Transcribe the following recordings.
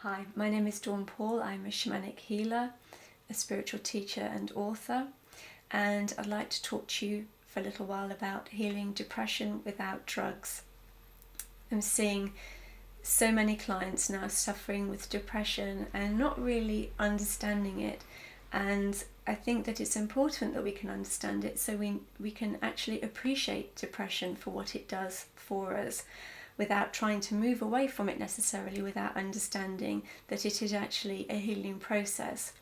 Hi, my name is Dawn Paul. I'm a shamanic healer, a spiritual teacher and author, and I'd like to talk to you for a little while about healing depression without drugs. I'm seeing so many clients now suffering with depression and not really understanding it, and I think that it's important that we can understand it so we can actually appreciate depression for what it does for us, without trying to move away from it necessarily, without understanding that it is actually a healing process.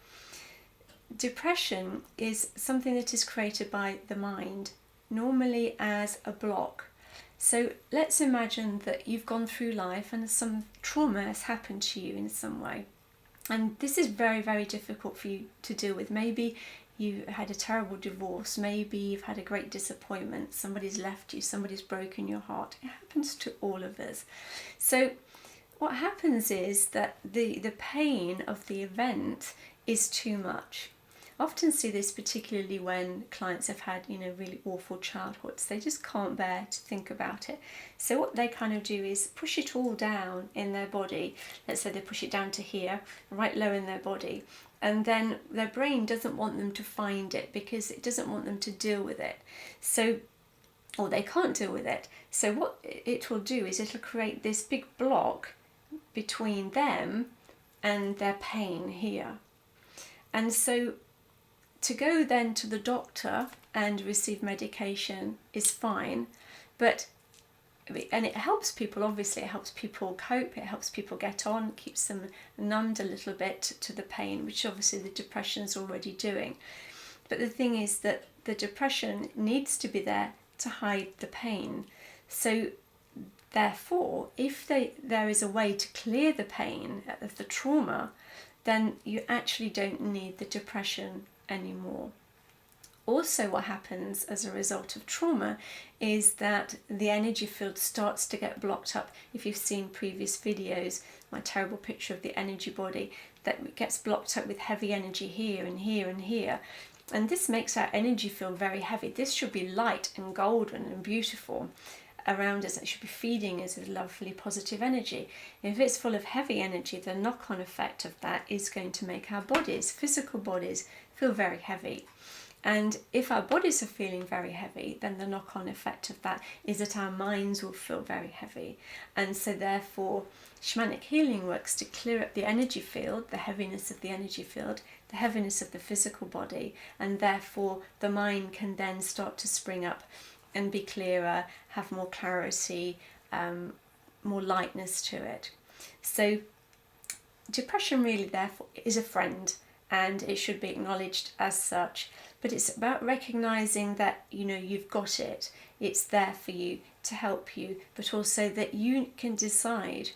Depression is something that is created by the mind, normally as a block. So let's imagine that you've gone through life and some trauma has happened to you in some way. And this is very, very difficult for you to deal with. Maybe you had a terrible divorce, maybe you've had a great disappointment, somebody's left you, somebody's broken your heart. It happens to all of us. So what happens is that the pain of the event is too much. I often see this particularly when clients have had, really awful childhoods. They just can't bear to think about it. So what they kind of do is push it all down in their body. Let's say they push it down to here, right low in their body. And then their brain doesn't want them to find it because it doesn't want them to deal with it. Or they can't deal with it. So what it will do is it'll create this big block between them and their pain here. And so to go then to the doctor and receive medication is fine, and it helps people, obviously it helps people cope, it helps people get on, keeps them numbed a little bit to the pain, which obviously the depression is already doing. But the thing is that the depression needs to be there to hide the pain. So therefore, if there is a way to clear the pain of the trauma, then you actually don't need the depression anymore. Also, what happens as a result of trauma is that the energy field starts to get blocked up. If you've seen previous videos, my terrible picture of the energy body, that gets blocked up with heavy energy here and here and here. And this makes our energy field very heavy. This should be light and golden and beautiful around us. It should be feeding us with lovely positive energy. If it's full of heavy energy, the knock-on effect of that is going to make our bodies, physical bodies, feel very heavy. And if our bodies are feeling very heavy, then the knock-on effect of that is that our minds will feel very heavy. And so therefore, shamanic healing works to clear up the energy field, the heaviness of the energy field, the heaviness of the physical body, and therefore the mind can then start to spring up and be clearer, have more clarity, more lightness to it. So depression really therefore is a friend, and it should be acknowledged as such. But it's about recognizing that you've got it, it's there for you to help you, but also that you can decide,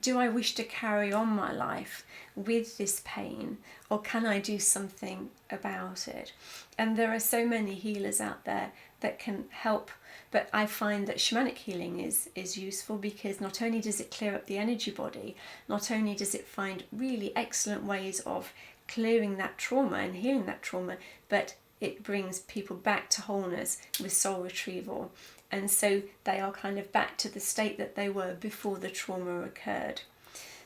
do I wish to carry on my life with this pain, or can I do something about it? And there are so many healers out there that can help, but I find that shamanic healing is useful because not only does it clear up the energy body, not only does it find really excellent ways of clearing that trauma and healing that trauma, but it brings people back to wholeness with soul retrieval. And so they are kind of back to the state that they were before the trauma occurred.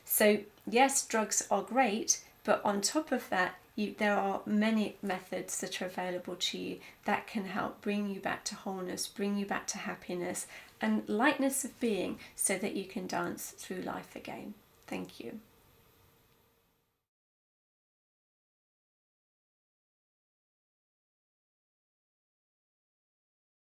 So yes, drugs are great, but on top of that, there are many methods that are available to you that can help bring you back to wholeness, bring you back to happiness and lightness of being, so that you can dance through life again. Thank you.